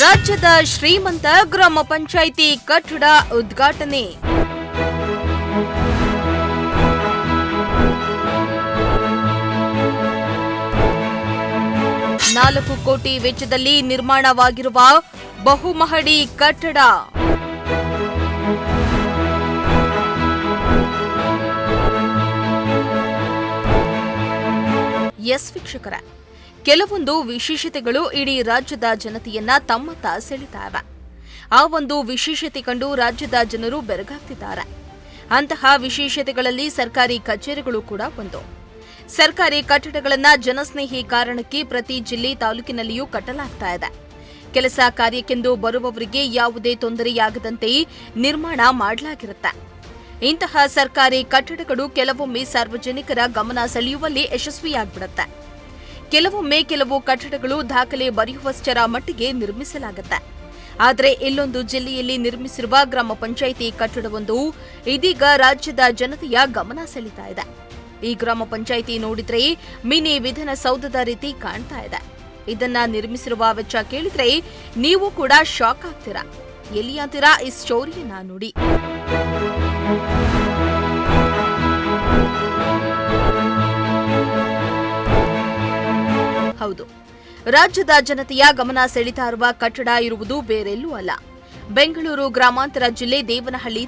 ರಾಜ್ಯದ ಶ್ರೀಮಂತ ಗ್ರಾಮ ಪಂಚಾಯಿತಿ ಕಟ್ಟಡ ಉದ್ಘಾಟನೆ. $4 ಕೋಟಿ ವೆಚ್ಚದಲ್ಲಿ ನಿರ್ಮಾಣವಾಗಿರುವ ಬಹುಮಹಡಿ ಕಟ್ಟಡ. ಎಸ್ ವೀಕ್ಷಕರ, ಕೆಲವೊಂದು ವಿಶೇಷತೆಗಳು ಇಡೀ ರಾಜ್ಯದ ಜನತೆಯನ್ನ ತಮ್ಮತ್ತ ಸೆಳೆತಾವೆ. ಆ ಒಂದು ವಿಶೇಷತೆ ಕಂಡು ರಾಜ್ಯದ ಜನರು ಬೆರಗಾಗ್ತಿದ್ದಾರೆ. ಅಂತಹ ವಿಶೇಷತೆಗಳಲ್ಲಿ ಸರ್ಕಾರಿ ಕಚೇರಿಗಳು ಕೂಡ ಒಂದು. ಸರ್ಕಾರಿ ಕಟ್ಟಡಗಳನ್ನು ಜನಸ್ನೇಹಿ ಕಾರಣಕ್ಕೆ ಪ್ರತಿ ಜಿಲ್ಲೆ ತಾಲೂಕಿನಲ್ಲಿಯೂ ಕಟ್ಟಲಾಗ್ತಾ ಇದೆ. ಕೆಲಸ ಕಾರ್ಯಕ್ಕೆಂದು ಬರುವವರಿಗೆ ಯಾವುದೇ ತೊಂದರೆಯಾಗದಂತೆ ನಿರ್ಮಾಣ ಮಾಡಲಾಗಿರುತ್ತೆ. ಇಂತಹ ಸರ್ಕಾರಿ ಕಟ್ಟಡಗಳು ಕೆಲವೊಮ್ಮೆ ಸಾರ್ವಜನಿಕರ ಗಮನ ಸೆಳೆಯುವಲ್ಲಿ ಯಶಸ್ವಿಯಾಗ್ಬಿಡುತ್ತೆ. ಕೆಲವೊಮ್ಮೆ ಕೆಲವು ಕಟ್ಟಡಗಳು ದಾಖಲೆ ಬರೆಯುವಷ್ಟರ ಮಟ್ಟಿಗೆ ನಿರ್ಮಿಸಲಾಗುತ್ತೆ. ಆದರೆ ಇಲ್ಲೊಂದು ಜಿಲ್ಲೆಯಲ್ಲಿ ನಿರ್ಮಿಸಿರುವ ಗ್ರಾಮ ಪಂಚಾಯಿತಿ ಕಟ್ಟಡವೊಂದು ಇದೀಗ ರಾಜ್ಯದ ಜನತೆಯ ಗಮನ ಸೆಳೀತಾ ಇದೆ. ಈ ಗ್ರಾಮ ಪಂಚಾಯಿತಿ ನೋಡಿದ್ರೆ ಮಿನಿ ವಿಧಾನಸೌಧದ ರೀತಿ ಕಾಣ್ತಾ ಇದೆ. ಇದನ್ನ ನಿರ್ಮಿಸಿರುವ ವೆಚ್ಚ ಕೇಳಿದ್ರೆ ನೀವು ಕೂಡ ಶಾಕ್ ಆಗ್ತೀರಾ. ಎಲ್ಲಿ ಅಂತೀರಾ? ಈ ಸ್ಟೋರಿಯನ್ನ ನೋಡಿ. ಹೌದು, ರಾಜ್ಯದ ಜನತೆಯ ಗಮನ ಸೆಳೀತಾ ಇರುವ ಕಟ್ಟಡ ಇರುವುದು ಬೇರೆಲ್ಲೂ ಅಲ್ಲ, ಬೆಂಗಳೂರು ಗ್ರಾಮಾಂತರ ಜಿಲ್ಲೆ ದೇವನಹಳ್ಳಿ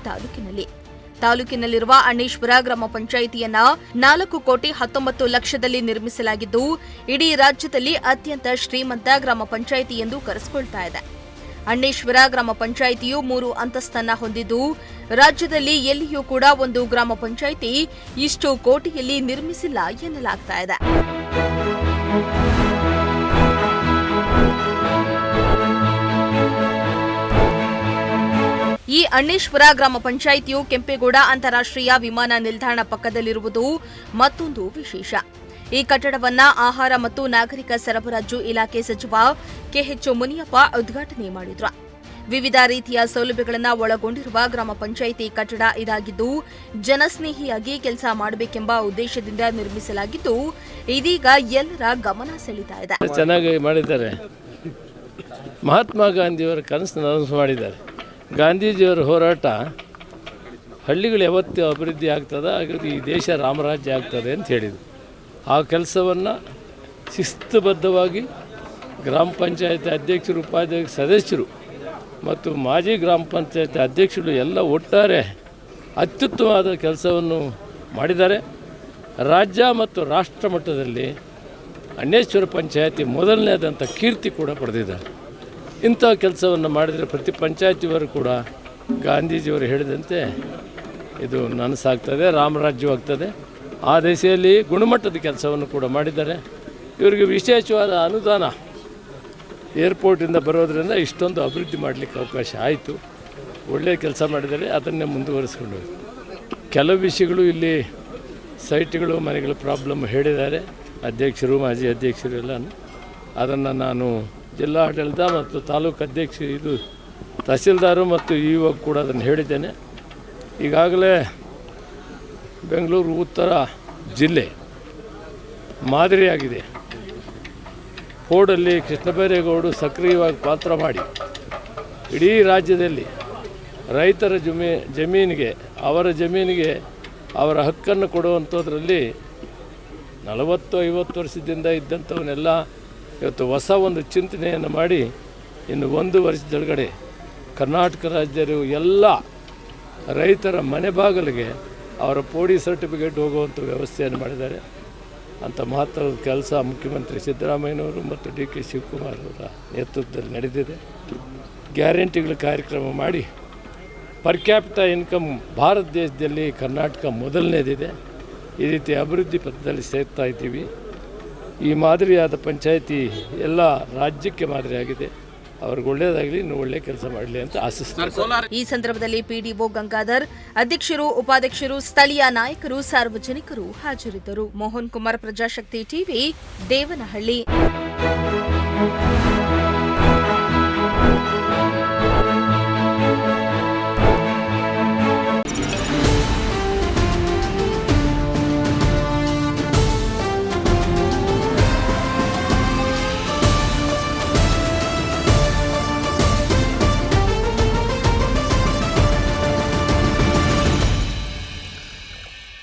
ತಾಲೂಕಿನಲ್ಲಿರುವ ಅಣ್ಣೇಶ್ವರ ಗ್ರಾಮ ಪಂಚಾಯಿತಿಯನ್ನ 4 ಕೋಟಿ 19 ಲಕ್ಷದಲ್ಲಿ ನಿರ್ಮಿಸಲಾಗಿದ್ದು, ಇಡೀ ರಾಜ್ಯದಲ್ಲಿ ಅತ್ಯಂತ ಶ್ರೀಮಂತ ಗ್ರಾಮ ಪಂಚಾಯಿತಿ ಎಂದು ಕರೆಸಿಕೊಳ್ತಾ ಇದೆ. ಅಣ್ಣೇಶ್ವರ ಗ್ರಾಮ ಪಂಚಾಯಿತಿಯು 3 ಅಂತಸ್ತನ್ನ ಹೊಂದಿದ್ದು, ರಾಜ್ಯದಲ್ಲಿ ಎಲ್ಲಿಯೂ ಕೂಡ ಒಂದು ಗ್ರಾಮ ಪಂಚಾಯಿತಿ ಇಷ್ಟು ಕೋಟಿಯಲ್ಲಿ ನಿರ್ಮಿಸಿಲ್ಲ ಎನ್ನಲಾಗ್ತಾ ಇದೆ. ಈ ಅಣ್ಣೇಶ್ವರ ಗ್ರಾಮ ಪಂಚಾಯಿತಿಯು ಕೆಂಪೇಗೌಡ ಅಂತಾರಾಷ್ಟ್ರೀಯ ವಿಮಾನ ನಿಲ್ದಾಣ ಪಕ್ಕದಲ್ಲಿರುವುದು ಮತ್ತೊಂದು ವಿಶೇಷ. ಈ ಕಟ್ಟಡವನ್ನ ಆಹಾರ ಮತ್ತು ನಾಗರಿಕ ಸರಬರಾಜು ಇಲಾಖೆ ಸಚಿವ ಕೆಎಚ್ ಮುನಿಯಪ್ಪ ಉದ್ಘಾಟನೆ ಮಾಡಿದ್ರು. ವಿವಿಧ ರೀತಿಯ ಸೌಲಭ್ಯಗಳನ್ನು ಒಳಗೊಂಡಿರುವ ಗ್ರಾಮ ಪಂಚಾಯಿತಿ ಕಟ್ಟಡ ಇದಾಗಿದ್ದು, ಜನಸ್ನೇಹಿಯಾಗಿ ಕೆಲಸ ಮಾಡಬೇಕೆಂಬ ಉದ್ದೇಶದಿಂದ ನಿರ್ಮಿಸಲಾಗಿದ್ದು, ಇದೀಗ ಎಲ್ಲರ ಗಮನ ಸೆಳೀತಾ ಇದೆ. ಚೆನ್ನಾಗಿ ಮಾಡಿದ್ದಾರೆ. ಮಹಾತ್ಮ ಗಾಂಧಿಯವರ ಕನಸನ್ನು ನನಸು ಮಾಡಿದ್ದಾರೆ. ಗಾಂಧೀಜಿಯವರ ಹೋರಾಟ ಹಳ್ಳಿಗಳು ಯಾವತ್ತೂ ಅಭಿವೃದ್ಧಿ ಆಗ್ತದೆ, ಹಾಗಾಗಿ ಈ ದೇಶ ರಾಮರಾಜ್ಯ ಆಗ್ತದೆ ಅಂತ ಹೇಳಿದರು. ಆ ಕೆಲಸವನ್ನು ಶಿಸ್ತುಬದ್ಧವಾಗಿ ಗ್ರಾಮ ಪಂಚಾಯತ್ ಅಧ್ಯಕ್ಷರು, ಉಪಾಧ್ಯಕ್ಷ ಸದಸ್ಯರು ಮತ್ತು ಮಾಜಿ ಗ್ರಾಮ ಪಂಚಾಯತ್ ಅಧ್ಯಕ್ಷರು ಎಲ್ಲ ಒಟ್ಟಾರೆ ಅತ್ಯುತ್ತಮವಾದ ಕೆಲಸವನ್ನು ಮಾಡಿದ್ದಾರೆ. ರಾಜ್ಯ ಮತ್ತು ರಾಷ್ಟ್ರ ಮಟ್ಟದಲ್ಲಿ ಅಣ್ಣೇಶ್ವರ ಪಂಚಾಯತಿ ಮೊದಲನೇದಂಥ ಕೀರ್ತಿ ಕೂಡ ಪಡೆದಿದ್ದಾರೆ. ಇಂಥ ಕೆಲಸವನ್ನು ಮಾಡಿದರೆ ಪ್ರತಿ ಪಂಚಾಯತಿಯವರು ಕೂಡ ಗಾಂಧೀಜಿಯವರು ಹೇಳಿದಂತೆ ಇದು ನನಸಾಗ್ತದೆ, ರಾಮರಾಜ್ಯವಾಗ್ತದೆ. ಆ ದಿಸೆಯಲ್ಲಿ ಗುಣಮಟ್ಟದ ಕೆಲಸವನ್ನು ಕೂಡ ಮಾಡಿದ್ದಾರೆ. ಇವರಿಗೆ ವಿಶೇಷವಾದ ಅನುದಾನ ಏರ್ಪೋರ್ಟಿಂದ ಬರೋದರಿಂದ ಇಷ್ಟೊಂದು ಅಭಿವೃದ್ಧಿ ಮಾಡಲಿಕ್ಕೆ ಅವಕಾಶ ಆಯಿತು. ಒಳ್ಳೆಯ ಕೆಲಸ ಮಾಡಿದ್ದಾರೆ, ಅದನ್ನೇ ಮುಂದುವರಿಸ್ಕೊಂಡು ಹೋಗಿ ಕೆಲವು ವಿಷಯಗಳು ಇಲ್ಲಿ ಸೈಟ್ಗಳು, ಮನೆಗಳ ಪ್ರಾಬ್ಲಮ್ ಹೇಳಿದ್ದಾರೆ ಅಧ್ಯಕ್ಷರು, ಮಾಜಿ ಅಧ್ಯಕ್ಷರು ಎಲ್ಲನೂ. ಅದನ್ನು ನಾನು ಜಿಲ್ಲಾ ಆಡಳಿತ ಮತ್ತು ತಾಲೂಕು ಅಧ್ಯಕ್ಷರು, ತಹಸೀಲ್ದಾರು ಮತ್ತು ಇಒ ಕೂಡ ಅದನ್ನು ಹೇಳಿದ್ದೇನೆ. ಈಗಾಗಲೇ ಬೆಂಗಳೂರು ಉತ್ತರ ಜಿಲ್ಲೆ ಮಾದರಿಯಾಗಿದೆ. ಫೋರ್ಡಲ್ಲಿ ಕೃಷ್ಣಬೈರೇಗೌಡರು ಸಕ್ರಿಯವಾಗಿ ಪಾತ್ರ ಮಾಡಿ ಇಡೀ ರಾಜ್ಯದಲ್ಲಿ ರೈತರ ಜಮೀನಿಗೆ ಅವರ ಹಕ್ಕನ್ನು ಕೊಡುವಂಥದ್ರಲ್ಲಿ 40-50 ವರ್ಷದಿಂದ ಇದ್ದಂಥವನ್ನೆಲ್ಲ ಇವತ್ತು ಹೊಸ ಒಂದು ಚಿಂತನೆಯನ್ನು ಮಾಡಿ ಇನ್ನು 1 ವರ್ಷದೊಳಗಡೆ ಕರ್ನಾಟಕ ರಾಜ್ಯರು ಎಲ್ಲ ರೈತರ ಮನೆ ಬಾಗಿಲಿಗೆ ಅವರ ಪೋಡಿ ಸರ್ಟಿಫಿಕೇಟ್ ಹೋಗುವಂಥ ವ್ಯವಸ್ಥೆಯನ್ನು ಮಾಡಿದ್ದಾರೆ. ಅಂಥ ಮಹತ್ವದ ಕೆಲಸ ಮುಖ್ಯಮಂತ್ರಿ ಸಿದ್ದರಾಮಯ್ಯನವರು ಮತ್ತು DK ಶಿವಕುಮಾರ್ ಅವರ ನೇತೃತ್ವದಲ್ಲಿ ನಡೆದಿದೆ. ಗ್ಯಾರಂಟಿಗಳ ಕಾರ್ಯಕ್ರಮ ಮಾಡಿ ಪರ್ ಕ್ಯಾಪಿಟಾ ಇನ್ಕಮ್ ಭಾರತ ದೇಶದಲ್ಲಿ ಕರ್ನಾಟಕ ಮೊದಲನೇದಿದೆ. ಈ ರೀತಿ ಅಭಿವೃದ್ಧಿ ಪಥದಲ್ಲಿ ಸೇರ್ತಾ ಇದ್ದೀವಿ. ಈ ಮಾದರಿಯಾದ ಪಂಚಾಯಿತಿ ಎಲ್ಲ ರಾಜ್ಯಕ್ಕೆ ಮಾದರಿಯಾಗಿದೆ. ಅವ್ರಿಗೆ ಒಳ್ಳೆಯದಾಗಲಿ, ಇನ್ನು ಒಳ್ಳೆ ಕೆಲಸ ಮಾಡಲಿ ಅಂತ ಆಶಿಸ್ತಾರೆ. ಈ ಸಂದರ್ಭದಲ್ಲಿ PDO ಗಂಗಾಧರ್, ಅಧ್ಯಕ್ಷರು, ಉಪಾಧ್ಯಕ್ಷರು, ಸ್ಥಳೀಯ ನಾಯಕರು, ಸಾರ್ವಜನಿಕರು ಹಾಜರಿದ್ದರು. ಮೋಹನ್ ಕುಮಾರ್, ಪ್ರಜಾಶಕ್ತಿ ಟಿವಿ, ದೇವನಹಳ್ಳಿ.